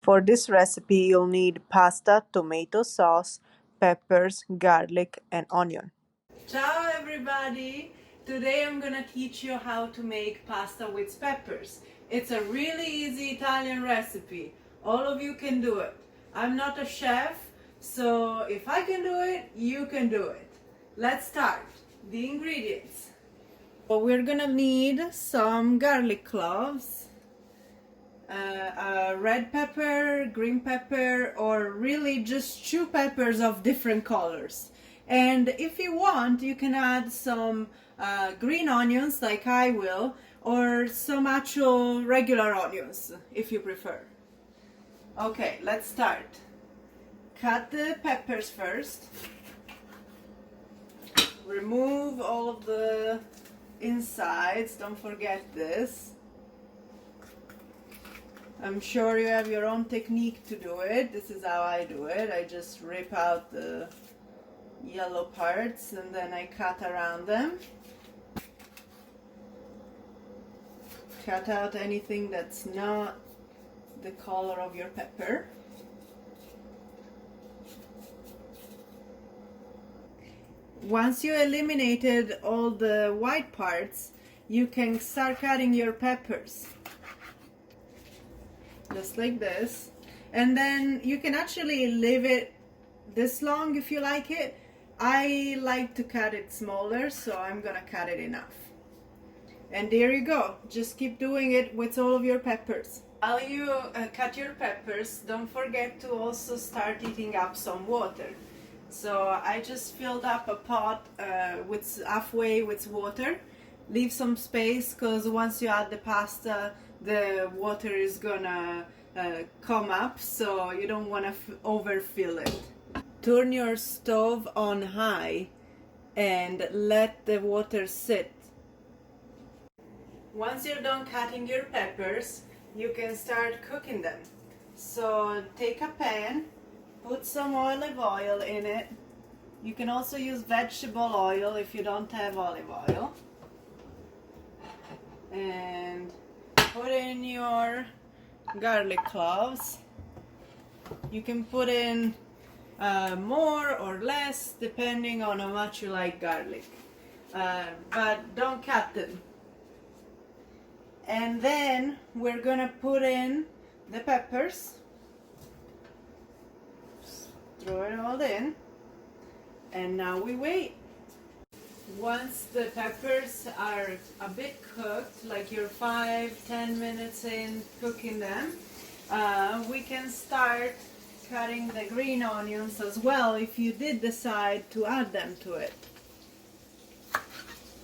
For this recipe, you'll need pasta, tomato sauce, peppers, garlic, and onion. Ciao everybody! Today I'm gonna teach you how to make pasta with peppers. It's a really easy Italian recipe. All of you can do it. I'm not a chef, so if I can do it, you can do it. Let's start. The ingredients. So we're gonna need some garlic cloves, red pepper, green pepper, or really just two peppers of different colors. And if you want, you can add some green onions like I will, or some actual regular onions if you prefer. Okay, let's start. Cut the peppers first. Remove all of the insides, don't forget this. I'm sure you have your own technique to do it. This is how I do it. I just rip out the yellow parts and then I cut around them. Cut out anything that's not the color of your pepper. Once you eliminated all the white parts, you can start cutting your peppers. Just like this. And then you can actually leave it this long if you like it. I like to cut it smaller, so I'm gonna cut it enough. And there you go. Just keep doing it with all of your peppers. While you cut your peppers, don't forget to also start heating up some water. So I just filled up a pot with halfway with water. Leave some space, because once you add the pasta, the water is gonna come up, so you don't want to overfill it. Turn your stove on high and let the water sit. Once you're done cutting your peppers, you can start cooking them. So take a pan, put some olive oil in it. You can also use vegetable oil if you don't have olive oil. And put in your garlic cloves. You can put in more or less depending on how much you like garlic, but don't cut them. And then we're gonna put in the peppers. Just throw it all in, and now we wait. Once the peppers are a bit cooked, like you're 5-10 minutes in cooking them, we can start cutting the green onions as well if you did decide to add them to it.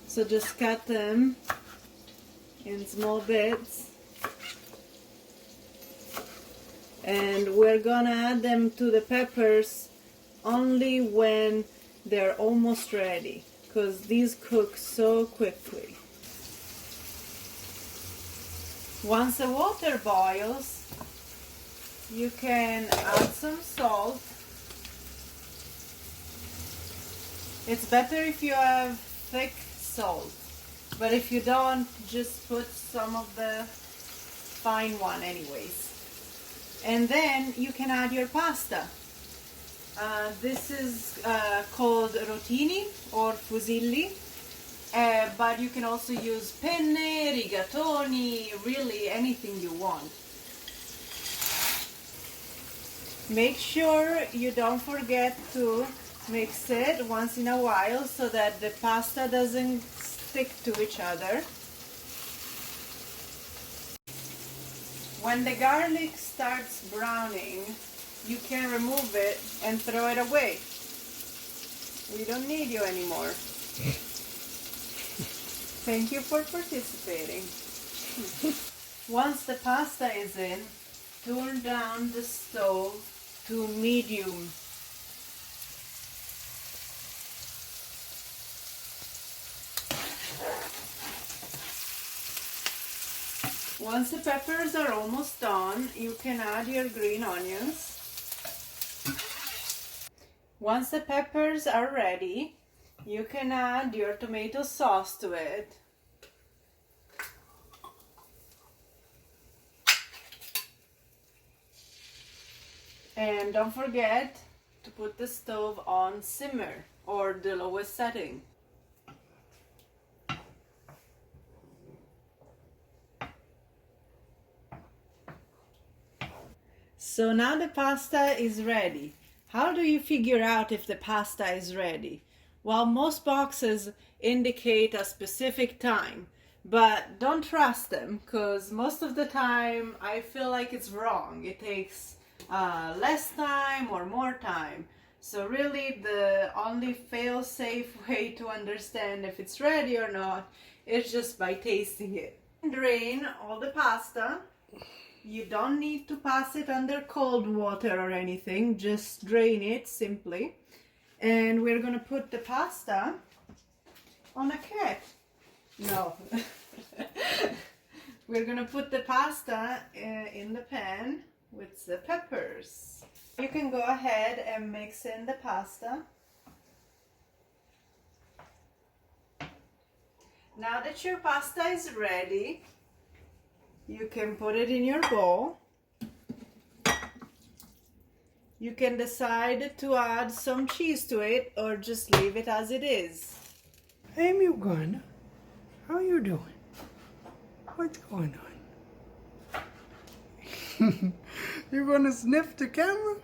So just cut them in small bits, and we're gonna add them to the peppers only when they're almost ready, because these cook so quickly. Once the water boils, you can add some salt. It's better if you have thick salt, but if you don't, just put some of the fine one anyways. And then you can add your pasta. This is called Rotini or Fusilli, but you can also use penne, rigatoni, really anything you want. Make sure you don't forget to mix it once in a while so that the pasta doesn't stick to each other. When the garlic starts browning, you can remove it and throw it away. We don't need you anymore. Thank you for participating. Once the pasta is in, turn down the stove to medium. Once the peppers are almost done, you can add your green onions. Once the peppers are ready, you can add your tomato sauce to it. And don't forget to put the stove on simmer or the lowest setting. So now the pasta is ready. How do you figure out if the pasta is ready? Well, most boxes indicate a specific time, but don't trust them because most of the time I feel like it's wrong. It takes less time or more time. So really the only fail-safe way to understand if it's ready or not is just by tasting it. Drain all the pasta. You don't need to pass it under cold water or anything, just drain it simply. And we're gonna put the pasta on a cat. No. We're gonna put the pasta in the pan with the peppers. You can go ahead and mix in the pasta. Now that your pasta is ready, you can put it in your bowl. You can decide to add some cheese to it or just leave it as it is. Hey, Muganda, how you doing? What's going on? You gonna sniff the camera?